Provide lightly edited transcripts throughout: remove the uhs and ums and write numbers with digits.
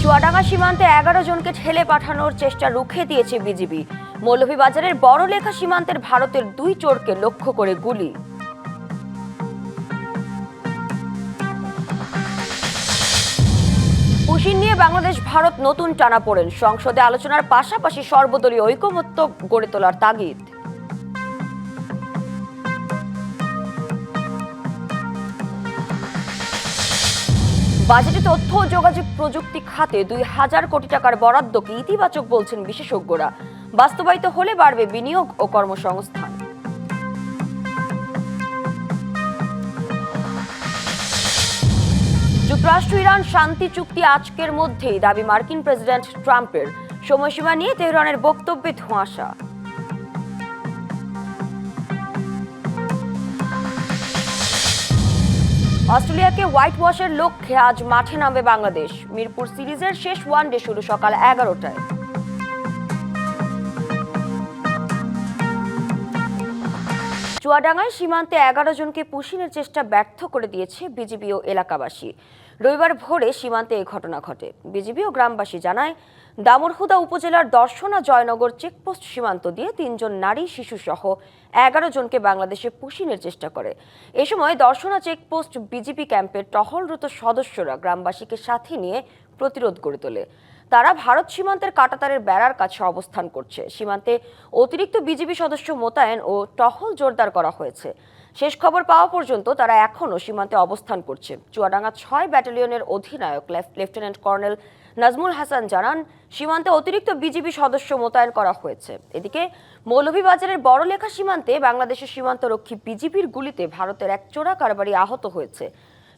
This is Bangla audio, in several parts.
চুয়াডাঙ্গা সীমান্তে 11 জনকে ঠেলে পাঠানোর চেষ্টা রুখে দিয়েছে বিজিবি। মৌলভীবাজারের বড়লেখা সীমান্তের ভারতের 2 চোরকে লক্ষ্য করে গুলি। পুশিন নিয়ে বাংলাদেশ ভারত নতুন টানাপোড়েন, সংসদে আলোচনার পাশাপাশি সর্বদলীয় ঐকমত্য গড়ে তোলার তাগিদ। বাজেটে তথ্য ও যোগাযোগ প্রযুক্তি খাতে 2000 কোটি টাকার বরাদ্দকে ইতিবাচক বলছেন বিশেষজ্ঞরা। বাস্তবায়িত হলে বাড়বে বিনিয়োগ ও কর্মসংস্থান। যুক্তরাষ্ট্র ইরান শান্তি চুক্তি আজকের মধ্যেই, দাবি মার্কিন প্রেসিডেন্ট ট্রাম্পের। সময়সীমা নিয়ে তেহরানের বক্তব্যে ধোঁয়াশা। অস্ট্রেলিয়াকে হোয়াইট ওয়াশের লক্ষ্যে আজ মাঠে নামবে বাংলাদেশ। মিরপুর সিরিজের শেষ ওয়ানডে শুরু সকাল 11টায়। চুয়াডাঙ্গায় সীমান্তে 11 জনকে পুশিনের চেষ্টা ব্যর্থ করে দিয়েছে বিজিবি ও এলাকাবাসী। রবিবার ভোরে সীমান্তে এই ঘটনা ঘটে। বিজিবি ও গ্রামবাসী জানায়, দামুড়হুদা উপজেলার দর্শনা জয়নগর চেকপোস্ট সীমান্ত দিয়ে 3 জন নারী শিশু সহ 11 জনকে বাংলাদেশে পুশিনের চেষ্টা করে। এ সময় দর্শনা চেকপোস্ট বিজিবি ক্যাম্পের টহলরত সদস্যরা গ্রামবাসীকে সাথে নিয়ে প্রতিরোধ গড়ে তোলে। তারা ভারত সীমান্তের কাঁটাতারের বেড়ার কাছে অবস্থান করছে। সীমান্তে অতিরিক্ত বিজিবি সদস্য মোতায়েন ও টহল জোরদার করা হয়েছে। শেষ খবর পাওয়া পর্যন্ত তারা এখনও সীমান্তে অবস্থান করছে। চুয়াডাঙ্গা 6 ব্যাটালিয়নের অধিনায়ক লেফটেন্যান্ট কর্নেল নাজমুল হাসান জানান, সীমান্তে অতিরিক্ত বিজিবি সদস্য মোতায়েন করা হয়েছে। এদিকে মৌলভীবাজারের বড়লেখা সীমান্তে বাংলাদেশের সীমান্তরক্ষী বিজিবির গুলিতে ভারতের এক চোরা কারবারি আহত হয়েছে।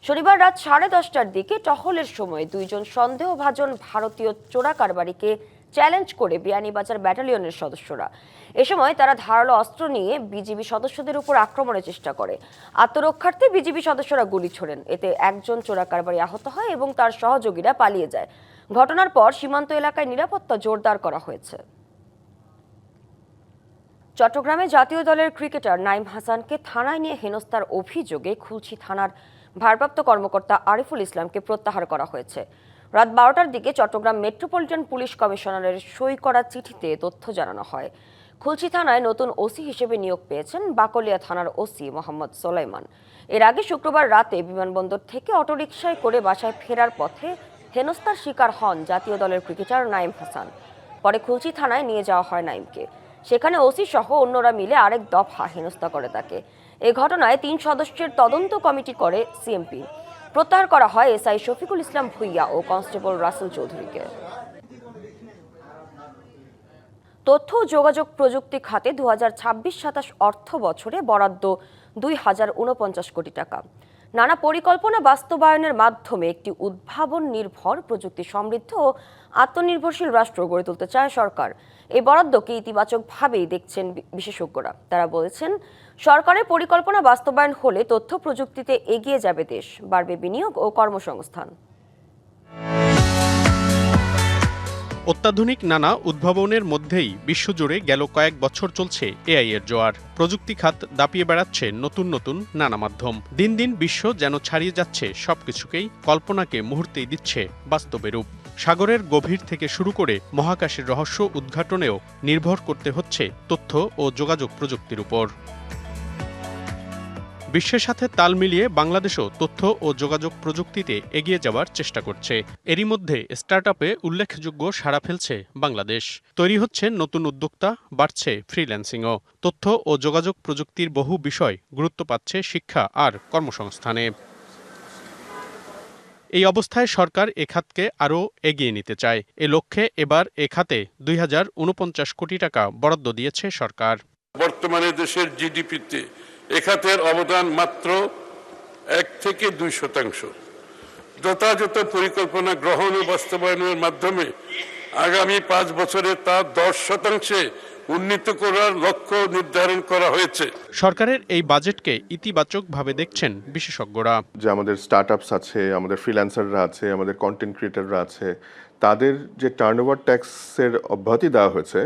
শনিবার রাত 10:30টার দিকে টহলের সময় 2 জন সন্দেহভাজন ভারতীয় চোরা কারবারিকে চ্যালেঞ্জ করে বিয়ানীবাজার ব্যাটালিয়নের সদস্যরা। এ সময় তারা ধারালো অস্ত্র নিয়ে বিজিবি সদস্যদের উপর আক্রমণের চেষ্টা করে। আত্মরক্ষার্থে বিজিবি সদস্যরা গুলি ছোড়েন। এতে একজন চোরা কারবারি আহত হয় এবং তার সহযোগীরা পালিয়ে যায়। ঘটনার পর সীমান্ত এলাকায় নিরাপত্তা জোরদার করা হয়েছে। চট্টগ্রামে জাতীয় দলের ক্রিকেটার নাঈম হাসানকে থানায় নিয়ে হেনস্থার অভিযোগে খুলশী থানার ভারপ্রাপ্ত কর্মকর্তা আরিফুল ইসলামকে প্রত্যাহার করা হয়েছে। রাত 12টার দিকে চট্টগ্রাম মেট্রোপলিটন পুলিশ কমিশনারের সই করা চিঠিতে তথ্য জানানো হয়। খুলশী থানায় নতুন ওসি হিসেবে নিয়োগ পেয়েছেন বাকলিয়া থানার ওসি মোহাম্মদ সোলাইমান। এর আগে শুক্রবার রাতে বিমানবন্দর থেকে অটোরিকশায় করে বাসায় ফেরার পথে হেনস্থার শিকার হন জাতীয় দলের ক্রিকেটার নাঈম হাসান। পরে খুলশী থানায় নিয়ে যাওয়া হয় নাঈমকে। সেখানে ওসি সহ অন্যরা মিলে আরেক দফা হেনস্থা করে তাকে। এ ঘটনায় 3 সদস্যের তদন্ত কমিটি করে সিএমপি। প্রত্যাহার করা হয় এসআই শফিকুল ইসলাম ভুইয়া ও কনস্টেবল রাসেল চৌধুরীকে। তথ্য ও যোগাযোগ প্রযুক্তি খাতে 2026-27 অর্থ বছরে বরাদ্দ 2049 কোটি টাকা। নানা পরিকল্পনা বাস্তবায়নের মাধ্যমে একটি উদ্ভাবন নির্ভর, প্রযুক্তি সমৃদ্ধ ও আত্মনির্ভরশীল রাষ্ট্র গড়ে তুলতে চায় সরকার। এই বরাদ্দকে ইতিবাচকভাবেই দেখছেন বিশেষজ্ঞরা। তারা বলেছেন, সরকারের পরিকল্পনা বাস্তবায়ন হলে তথ্য প্রযুক্তিতে এগিয়ে যাবে দেশ, বাড়বে বিনিয়োগ ও কর্মসংস্থান। অত্যাধুনিক নানা উদ্ভাবনের মধ্যেই বিশ্বজুড়ে গেল কয়েক বছর চলছে এআই এর জোয়ার। প্রযুক্তি খাত দাপিয়ে বেড়াচ্ছে নতুন নতুন নানা মাধ্যম। দিন দিন বিশ্ব যেন ছাড়িয়ে যাচ্ছে সবকিছুকেই, কল্পনাকে মুহূর্তেই দিচ্ছে বাস্তবে রূপ। সাগরের গভীর থেকে শুরু করে মহাকাশের রহস্য উদ্ঘাটনেও নির্ভর করতে হচ্ছে তথ্য ও যোগাযোগ প্রযুক্তির উপর। বিশ্বের সাথে তাল মিলিয়ে বাংলাদেশও তথ্য ও যোগাযোগ প্রযুক্তিতে এগিয়ে যাওয়ার চেষ্টা করছে। এরই মধ্যে স্টার্টআপে উল্লেখযোগ্য সাড়া ফেলছে বাংলাদেশ। তৈরি হচ্ছে নতুন উদ্যোক্তা, বাড়ছে ফ্রিল্যান্সিংও। তথ্য ও যোগাযোগ প্রযুক্তির বহু বিষয় গুরুত্ব পাচ্ছে শিক্ষা আর কর্মসংস্থানে। এই অবস্থায় সরকার এ খাতকে আরও এগিয়ে নিতে চায়। এ লক্ষ্যে এবার এ খাতে 2049 কোটি টাকা বরাদ্দ দিয়েছে সরকার। বর্তমানে দেশের জিডিপিতে এ খাতের অবদান মাত্র 1 থেকে 2%। যথাযথ পরিকল্পনা গ্রহণ ও বাস্তবায়নের মাধ্যমে আগামী 5 বছরে তা 10% উন্নীত করার লক্ষ্য নির্ধারণ করা হয়েছে। সরকারের এই বাজেটকে ইতিবাচকভাবে দেখছেন বিশেষজ্ঞরা। যে আমাদের স্টার্টআপস আছে, আমাদের ফ্রিল্যান্সাররা আছে, আমাদের কন্টেন্ট ক্রিয়েটাররা আছে, তাদের যে টার্নওভার ট্যাক্সের অব্যাহতি দেওয়া হয়েছে,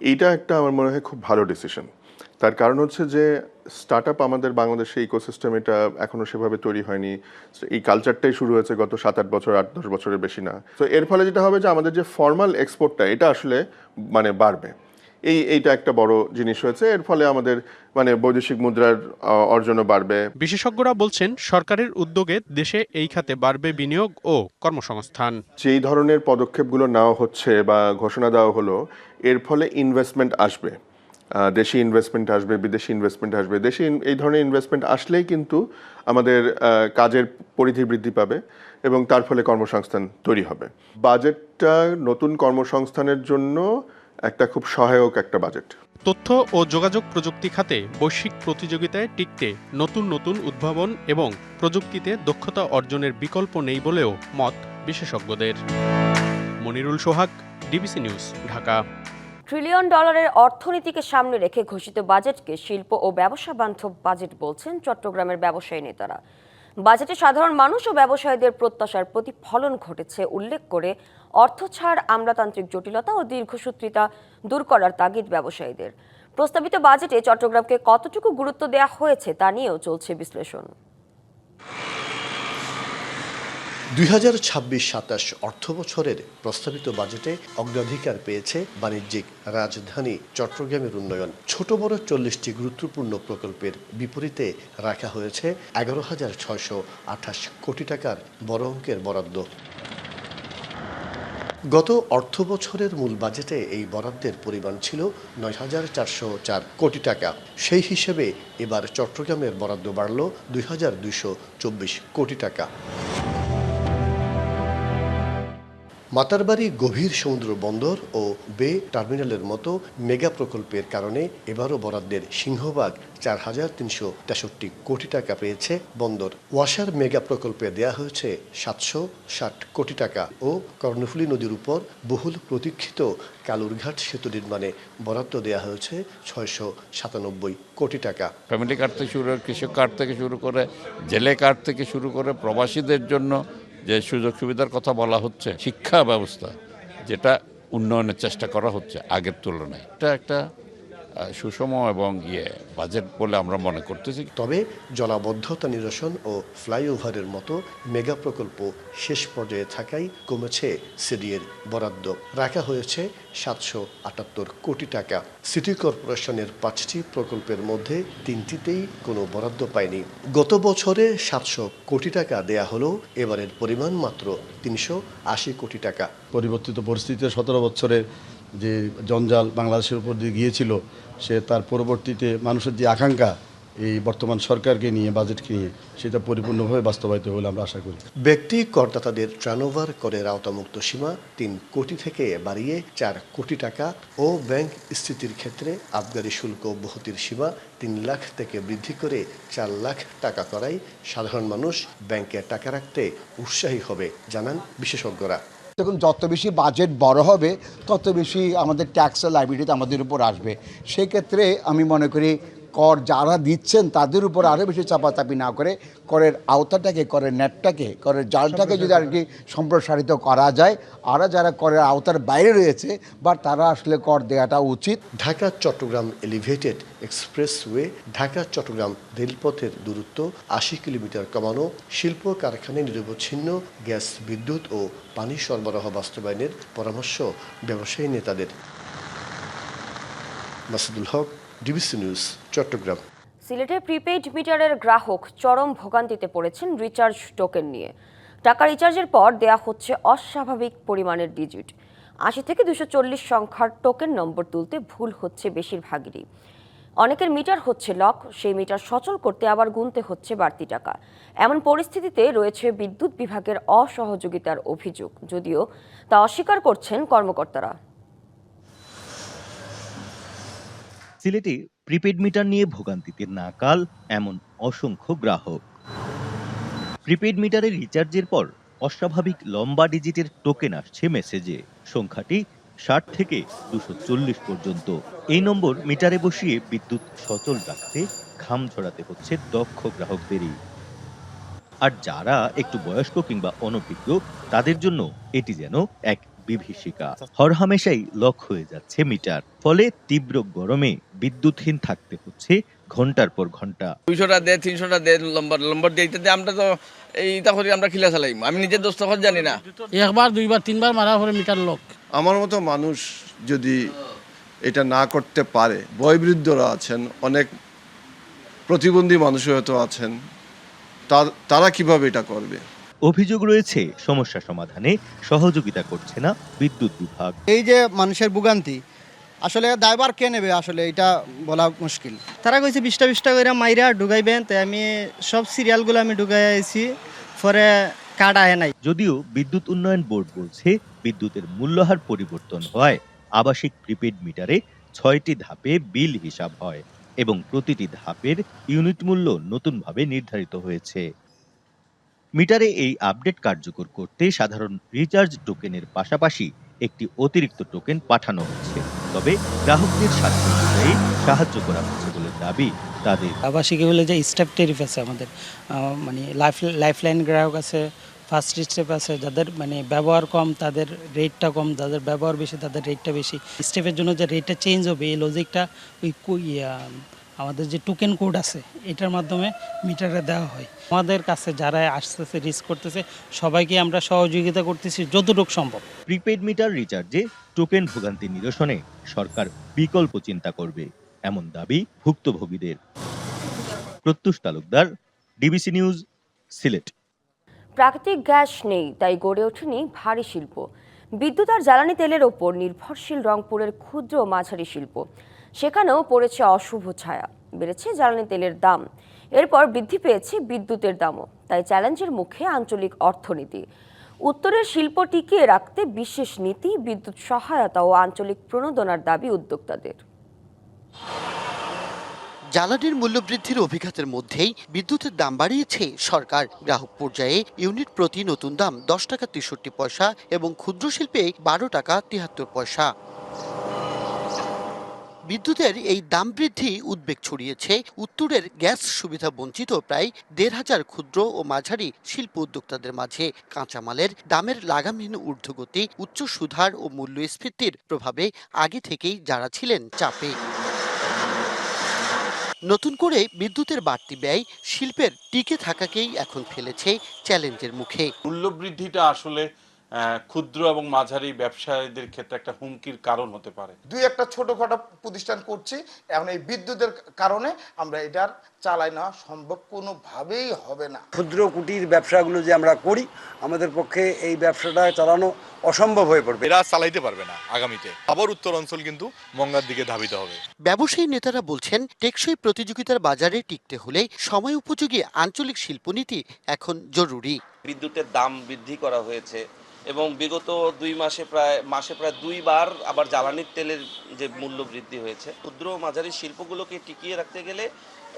এইটা একটা আমার মনে হয় খুব ভালো ডিসিশন। তার কারণ হচ্ছে যে স্টার্ট আপ আমাদের বাংলাদেশে ইকোসিস্টেম এটা এখনো সেভাবে তৈরি হয়নি। এই কালচারটাই শুরু হয়েছে গত 7-8 বছর, 8-10 বছরের বেশি না। তো এর ফলে যেটা হবে যে আমাদের যে ফর্মাল এক্সপোর্টটা এটা আসলে মানে বাড়বে। এইটা একটা বড় জিনিস হয়েছে। এর ফলে আমাদের মানে বৈদেশিক মুদ্রার অর্জনও বাড়বে। বিশেষজ্ঞরা বলছেন সরকারের উদ্যোগে দেশে এই খাতে বাড়বে বিনিয়োগ ও কর্মসংস্থান। যেই ধরনের পদক্ষেপগুলো নেওয়া হচ্ছে বা ঘোষণা দেওয়া হলো, এর ফলে ইনভেস্টমেন্ট আসবে, দেশি ইনভেস্টমেন্ট আসবে, বিদেশি ইনভেস্টমেন্ট আসবে। দেশি এই ধরনের ইনভেস্টমেন্ট আসলেই কিন্তু আমাদের কাজের পরিধি বৃদ্ধি পাবে এবং তার ফলে কর্মসংস্থান তৈরি হবে। বাজেটটা নতুন কর্মসংস্থানের জন্য একটা খুব সহায়ক একটা বাজেট। তথ্য ও যোগাযোগ প্রযুক্তি খাতে বৈশ্বিক প্রতিযোগিতায় টিকতে নতুন নতুন উদ্ভাবন এবং প্রযুক্তিতে দক্ষতা অর্জনের বিকল্প নেই বলেও মত বিশেষজ্ঞদের। মনিরুল সোহাগ, ডিবিসি নিউজ, ঢাকা। ট্রিলিয়ন ডলারের অর্থনীতিকে সামনে রেখে ঘোষিত বাজেটকে শিল্প ও ব্যবসা বান্ধব বাজেট বলছেন চট্টগ্রামের ব্যবসায়ী নেতারা। বাজেটে সাধারণ মানুষ ও ব্যবসায়ীদের প্রত্যাশার প্রতিফলন ঘটেছে উল্লেখ করে অর্থ ছাড়, আমলাতান্ত্রিক জটিলতা ও দীর্ঘসূত্রিতা দূর করার তাগিদ ব্যবসায়ীদের। প্রস্তাবিত বাজেটে চট্টগ্রামকে কতটুকু গুরুত্ব দেওয়া হয়েছে তা নিয়েও চলছে বিশ্লেষণ। 2026-27 অর্থবছরের প্রস্তাবিত বাজেটে অগ্রাধিকার পেয়েছে বাণিজ্যিক রাজধানী চট্টগ্রামের উন্নয়ন। ছোট বড় 40টি গুরুত্বপূর্ণ প্রকল্পের বিপরীতে রাখা হয়েছে 11,628 কোটি টাকার বড় অঙ্কের বরাদ্দ। গত অর্থবছরের মূল বাজেটে এই বরাদ্দের পরিমাণ ছিল 9,404 কোটি টাকা। সেই হিসেবে এবার চট্টগ্রামের বরাদ্দ বাড়ল 2,224 কোটি টাকা। মাতারবাড়ি গভীর সমুদ্র বন্দর ও বে টার্মিনালের মতো মেগা প্রকল্পের কারণে এবারও বরাদ্দের সিংহভাগ 4,363 কোটি টাকা পেয়েছে বন্দর। ওয়াসার মেগা প্রকল্পে দেয়া হয়েছে 760 কোটি টাকা ও কর্ণফুলী নদীর উপর বহুল প্রতীক্ষিত কালুরঘাট সেতু নির্মাণে বরাদ্দ দেয়া হয়েছে 697 কোটি টাকা। ফ্যামিলি কার্ড থেকে শুরু করে, কৃষক কার্ড থেকে শুরু করে, জেলে কার্ড থেকে শুরু করে প্রবাসীদের জন্য যে সুযোগ সুবিধার কথা বলা হচ্ছে, শিক্ষা ব্যবস্থা যেটা উন্নয়নের চেষ্টা করা হচ্ছে আগের তুলনায়, এটা একটা সুষম এবং বাজেট বলে আমরা মনে করতেছি। তবে জলাবদ্ধতা নিরসন ও ফ্লাইওভারের মতো মেগা প্রকল্প শেষ পর্যায়ে থাকায় কমেছে সিডিএর বরাদ্দ। রাখা হয়েছে 778 কোটি টাকা। সিটি কর্পোরেশনের 5টি প্রকল্পের মধ্যে 3টিতেই কোনো বরাদ্দ পায়নি। গত বছরে 700 কোটি টাকা দেয়া হলেও এবারের পরিমাণ মাত্র 380 কোটি টাকা। পরিবর্তিত পরিস্থিতিতে 17 বছরের যে জঞ্জাল বাংলাদেশের উপর দিয়ে গিয়েছিল, সে তার পরবর্তীতে মানুষের যে আকাঙ্ক্ষা এই বর্তমান সরকারকে নিয়ে, বাজেটকে নিয়ে, সেটা পরিপূর্ণভাবে বাস্তবায়িত হলে আমরা আশা করি। ব্যক্তি করদাতাদের টার্নওভার করের আওতামুক্ত সীমা 3 কোটি থেকে বাড়িয়ে 4 কোটি টাকা ও ব্যাংক স্থিতির ক্ষেত্রে আবগারি শুল্ক অব্যাহতির সীমা 3 লাখ থেকে বৃদ্ধি করে 4 লাখ টাকা করায় সাধারণ মানুষ ব্যাংকে টাকা রাখতে উৎসাহী হবে জানান বিশেষজ্ঞরা। দেখুন, যত বেশি বাজেট বড় হবে তত বেশি আমাদের ট্যাক্সের লাইবিলিটি আমাদের উপর আসবে। সেক্ষেত্রে আমি মনে করি কর যারা দিচ্ছেন তাদের উপর আরও বেশি চাপাচাপি না করে করের আওতাটাকে, করের নেটটাকে, করের জালটাকে যদি আর কি সম্প্রসারিত করা যায়, আর যারা করের আওতার বাইরে রয়েছে বা তারা আসলে কর দেওয়াটা উচিত। ঢাকা চট্টগ্রাম এলিভেটেড এক্সপ্রেসওয়ে, ঢাকা চট্টগ্রাম রেলপথের দূরত্ব 80 কিলোমিটার কমানো, শিল্প কারখানায় নিরবচ্ছিন্ন গ্যাস, বিদ্যুৎ ও পানি সরবরাহ বাস্তবায়নের পরামর্শ ব্যবসায়ী নেতাদের। মাসুদুল হক, ডিবিসি নিউজ, চট্টগ্রাম। সিলেটে প্রিপেইড মিটারের গ্রাহক চরম ভোগান্তিতে পড়েছেন রিচার্জ টোকেন নিয়ে। টাকা রিচার্জের পর দেয়া হচ্ছে অস্বাভাবিক পরিমাণের ডিজিট। 80 থেকে 240 সংখ্যার টোকেন নম্বর তুলতে ভুল হচ্ছে বেশিরভাগেরই। অনেকের মিটার হচ্ছে লক, সেই মিটার সচল করতে আবার গুনতে হচ্ছে বাড়তি টাকা। এমন পরিস্থিতিতে রয়েছে বিদ্যুৎ বিভাগের অসহযোগিতার অভিযোগ, যদিও তা অস্বীকার করছেন কর্মকর্তারা। সিলেটে প্রিপেড মিটার নিয়ে ভোগান্তিতে নাকাল এমন অসংখ্য গ্রাহক। প্রিপেড মিটারে রিচার্জের পর অস্বাভাবিক লম্বা ডিজিটের টোকেন আসছে মেসেজে। সংখ্যাটি 60 থেকে 240 পর্যন্ত। এই নম্বর মিটারে বসিয়ে বিদ্যুৎ সচল রাখতে ঘাম ঝরাতে হচ্ছে দক্ষ গ্রাহকদেরই। আর যারা একটু বয়স্ক কিংবা অনভিজ্ঞ, তাদের জন্য এটি যেন এক বিভীষিকা। হরহামেশাই লক হয়ে যাচ্ছে মিটার, ফলে তীব্র গরমে বিদ্যুৎহীন থাকতে হচ্ছে ঘন্টার পর ঘন্টা। 200টা দে 300টা দে লম্বর দিয়ে আমরা তো এইটা করে আমরা খিলা চালাই। আমি নিজের দোস্ত জানি না, একবার দুইবার তিনবার মারার পরে মিটার লক। আমার মতো মানুষ যদি এটা না করতে পারে, বয়োবৃদ্ধরা আছেন, অনেক প্রতিবন্ধী মানুষ হয়তো আছেন, তারা কিভাবে এটা করবে? অভিযোগ রয়েছে সমস্যা সমাধানে সহযোগিতা করছে না বিদ্যুৎ বিভাগ। এই যে মানুষের ভোগান্তি, আসলে দায়ভার কে নেবে আসলে এটা বলা মুশকিল। তারা কইছে 20টা করে মাইরা ঢুকাইবেন, তাই আমি সব সিরিয়ালগুলো আমি ঢুকাই আইছি, পরে কার্ড আয় নাই। যদিও বিদ্যুৎ উন্নয়ন বোর্ড বলছে বিদ্যুতের মূল্যহার পরিবর্তন হয় আবাসিক প্রিপেড মিটারে 6টি ধাপে বিল হিসাব হয় এবং প্রতিটি ধাপের ইউনিট মূল্য নতুনভাবে নির্ধারিত হয়েছে। মিটারে এই আপডেট কার্যকর করতে সাধারণ রিচার্জ টোকেনের পাশাপাশি একটি অতিরিক্ত টোকেন পাঠানো হচ্ছে। তবে গ্রাহকদের স্বার্থ অনুযায়ী সাহায্য করা হচ্ছে বলে দাবি তাদের। আবাসিকে বলে যে স্টেপ টেরিফ আছে আমাদের, মানে লাইফলাইন গ্রাহক আছে, ফার্স্ট স্টেপ আছে, যাদের মানে ব্যবহার কম তাদের রেটটা কম, যাদের ব্যবহার বেশি তাদের রেটটা বেশি। স্টেপের জন্য যে রেটটা চেঞ্জ হবে এই লজিকটা ওই আমাদের যে টোকেন কোড আছে এটার মাধ্যমে মিটারে দেওয়া হয়। আমাদের কাছে যারা আসতেছে রিস্ক করতেছে সবাইকে আমরা সহযোগিতা করতেছি যতটুকু সম্ভব। প্রিপেড মিটার রিচার্জে টোকেন ভোগান্তি নিরসনে সরকার বিকল্প চিন্তা করবে, এমন দাবি ভুক্তভোগীদের। Pratyush Talukdar, DBC news, Sylhet. প্রাকৃতিক গ্যাস নেই, তাই গড়ে ওঠেনি ভারী শিল্প। বিদ্যুৎ আর জ্বালানি তেলের ওপর নির্ভরশীল রংপুরের ক্ষুদ্র ও মাঝারি শিল্প, সেখানেও পড়েছে অশুভ ছায়া। বেড়েছে জ্বালানি তেলের দাম, এরপর বৃদ্ধি পেয়েছে বিদ্যুতের দামও। তাই চ্যালেঞ্জের মুখে আঞ্চলিক অর্থনীতি। উত্তরের শিল্প টিকিয়ে রাখতে বিশেষ নীতি, বিদ্যুৎ সহায়তা ও আঞ্চলিক প্রণোদনার দাবি উদ্যোক্তাদের। জ্বালানির মূল্যবৃদ্ধির অভিঘাতের মধ্যেই বিদ্যুতের দাম বাড়িয়েছে সরকার। গ্রাহক পর্যায়ে ইউনিট প্রতি নতুন দাম 10 টাকা 63 পয়সা এবং ক্ষুদ্র শিল্পে 12 টাকা 73 পয়সা। বিদ্যুতের এই দাম বৃদ্ধি উদ্বেগ ছড়িয়েছে উত্তরের গ্যাস সুবিধা বঞ্চিত প্রায় 1,500 ক্ষুদ্র ও মাঝারি শিল্প উদ্যোক্তাদের মাঝে। কাঁচামালের দামের লাগামহীন ঊর্ধ্বগতি, উচ্চ সুধার ও মূল্যস্ফীতির প্রভাবে আগে থেকেই যারা ছিলেন চাপে। নতুন করে বিদ্যুতের বাড়তি ব্যয় শিল্পের টিকে থাকাকেই এখন ফেলেছে চ্যালেঞ্জের মুখে। মূল্যবৃদ্ধিটা আসলে ক্ষুদ্র এবং মাঝারি ব্যবসায়ীদের ক্ষেত্রে একটা হুমকির কারণ হতে পারে। দুই একটা ছোটখাটো প্রতিষ্ঠান করছি, এখন এই বিদ্যুতের কারণে আমরা এটার চালাই নেওয়া সম্ভব কোনোভাবেই হবে না। ক্ষুদ্র কুটির ব্যবসাগুলো যে আমরা করি, আমাদের পক্ষে এই ব্যবসাটা চালানো অসম্ভব হয়ে পড়বে। এরা চালাইতে পারবে না আগামীতে। আবার উত্তর অঞ্চল কিন্তু মঙ্গার দিকে ধাবিত হবে। ব্যবসায়ী নেতারা বলছেন, টেকসই প্রতিযোগিতার বাজারে টিকতে হলে সময় উপযোগী আঞ্চলিক শিল্পনীতি এখন জরুরি। বিদ্যুতের দাম বৃদ্ধি করা হয়েছে এবং বিগত 2 মাসে প্রায় 2 বার আবার জ্বালানির তেলের যে মূল্য বৃদ্ধি হয়েছে। ক্ষুদ্র ও মাঝারি শিল্পগুলোকে টিকিয়ে রাখতে গেলে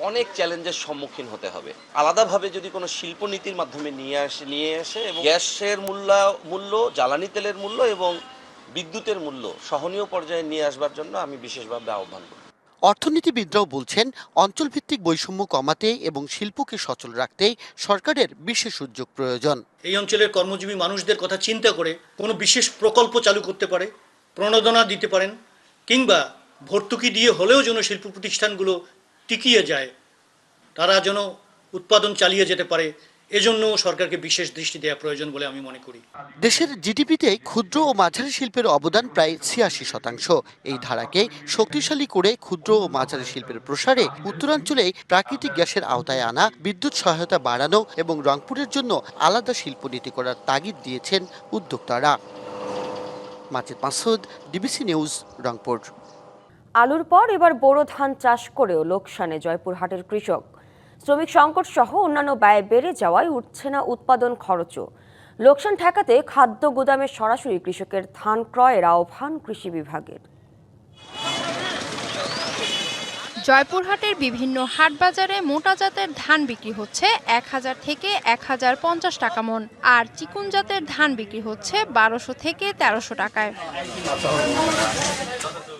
অনেক চ্যালেঞ্জের সম্মুখীন হতে হবে। আলাদাভাবে যদি কোনো শিল্পনীতির মাধ্যমে নিয়ে আসে এবং গ্যাসের মূল্য, জ্বালানি তেলের মূল্য এবং বিদ্যুতের মূল্য সহনীয় পর্যায়ে নিয়ে আসবার জন্য আমি বিশেষভাবে আহ্বান করি। অর্থনীতিবিদরাও বলছেন, অঞ্চলভিত্তিক বৈষম্য কমাতে এবং শিল্পকে সচল রাখতে সরকারের বিশেষ উদ্যোগ প্রয়োজন। এই অঞ্চলের কর্মজীবী মানুষদের কথা চিন্তা করে কোনো বিশেষ প্রকল্প চালু করতে পারে, প্রণোদনা দিতে পারেন, কিংবা ভর্তুকি দিয়ে হলেও যেন শিল্প প্রতিষ্ঠানগুলো টিকিয়ে যায়, তারা যেন উৎপাদন চালিয়ে যেতে পারে, এজন্য সরকারকে বিশেষ দৃষ্টি দেওয়া প্রয়োজন বলে আমি মনে করি। দেশের জিডিপিতে ক্ষুদ্র ও মাঝারি শিল্পের অবদান প্রায় 86%। এই ধারাকে শক্তিশালী করে ক্ষুদ্র ও মাঝারি শিল্পের প্রসারে উত্তরাঞ্চলে প্রাকৃতিক গ্যাসের আওতায় আনা, বিদ্যুৎ সহায়তা বাড়ানো এবং রংপুরের জন্য আলাদা শিল্পনীতি করার তাগিদ দিয়েছেন উদ্যোক্তারা। মাজিদ মাসুদ, ডিবিসি নিউজ, রংপুর। আলুর পর এবার বোরো ধান চাষ করেও লোকসানে জয়পুরহাটের কৃষক। শ্রমিক সংকট সহ অন্যান্য ব্যয় বেড়ে যাওয়ায় উঠছে না উৎপাদন খরচও। লোকসান ঠেকাতে খাদ্য গুদামে সরাসরি কৃষকের ধান ক্রয়ের আহ্বান কৃষি বিভাগের। জয়পুরহাটের বিভিন্ন হাট বাজারে মোটা জাতের ধান বিক্রি হচ্ছে 1000 থেকে 1050 টাকা মন, আর চিকুন জাতের ধান বিক্রি হচ্ছে 1200 থেকে 1300 টাকায়।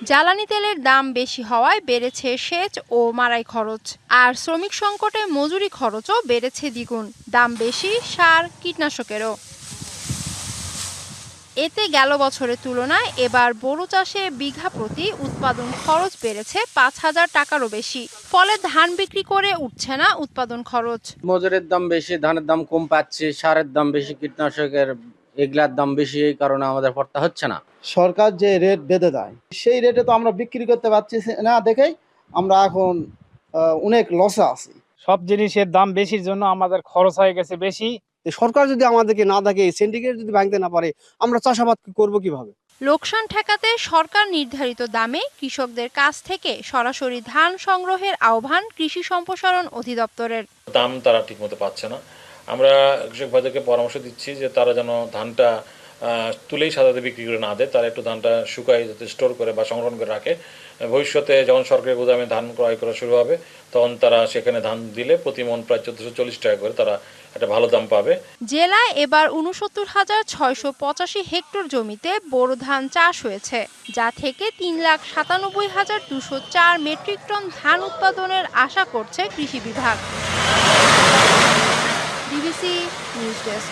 জ্বালানি তেলের দাম বেশি হওয়ায় বেড়েছে সেচ ও মাড়াই খরচ, আর শ্রমিক সংকটে মজুরি খরচও বেড়েছে দ্বিগুণ। দাম বেশি সার কীটনাশকেরও। এতে গেল বছরের তুলনায় এবার বোরো চাষে বিঘা প্রতি উৎপাদন খরচ বেড়েছে 5,000 টাকারও বেশি। ফলে ধান বিক্রি করে উঠছে না উৎপাদন খরচ। মজুরের দাম বেশি, ধানের দাম কম পাচ্ছি, সারের দাম বেশি, কীটনাশকের এগুলার দাম বেশি, এই কারণে আমাদের পড়তে হচ্ছে না। সরকার যে রেট বেঁধে দেয় সেই রেটে তো আমরা বিক্রি করতে পারছি না দেখেই আমরা এখন অনেক লসে আছি। সব জিনিসের দাম বেশির জন্য আমাদের খরচ হয়ে গেছে বেশি। সরকার যদি আমাদেরকে না দেখে, সিন্ডিকেট যদি ভাঙতে না পারে, আমরা চাষাবাদ করবো কিভাবে? লোকসান ঠেকাতে সরকার নির্ধারিত দামে কৃষকদের কাছ থেকে সরাসরি ধান সংগ্রহের আহ্বান কৃষি সম্প্রসারণ অধিদপ্তরের। দাম তারা ঠিকমতো পাচ্ছে না। আমরা কৃষক ভাইদেরকে পরামর্শ দিচ্ছি যে তারা যেন ধানটা তুলেই সাদাতে বিক্রি করে না দেয়, তারা একটু ধানটা শুকায় যাতে স্টোর করে বা সংরক্ষণ করে রাখে। ভবিষ্যতে যখন সরকারি গুদামে ধান ক্রয় করা শুরু হবে তখন তারা সেখানে ধান দিলে প্রতি মণ প্রায় 1440 টাকা করে তারা একটা ভালো দাম পাবে। জেলায় এবার ৬৯,৬৮৫ হেক্টর জমিতে বোরো ধান চাষ হয়েছে, যা থেকে ৩,৯৭,২০৪ মেট্রিক টন ধান উৎপাদনের আশা করছে কৃষি বিভাগ। DBC news desk.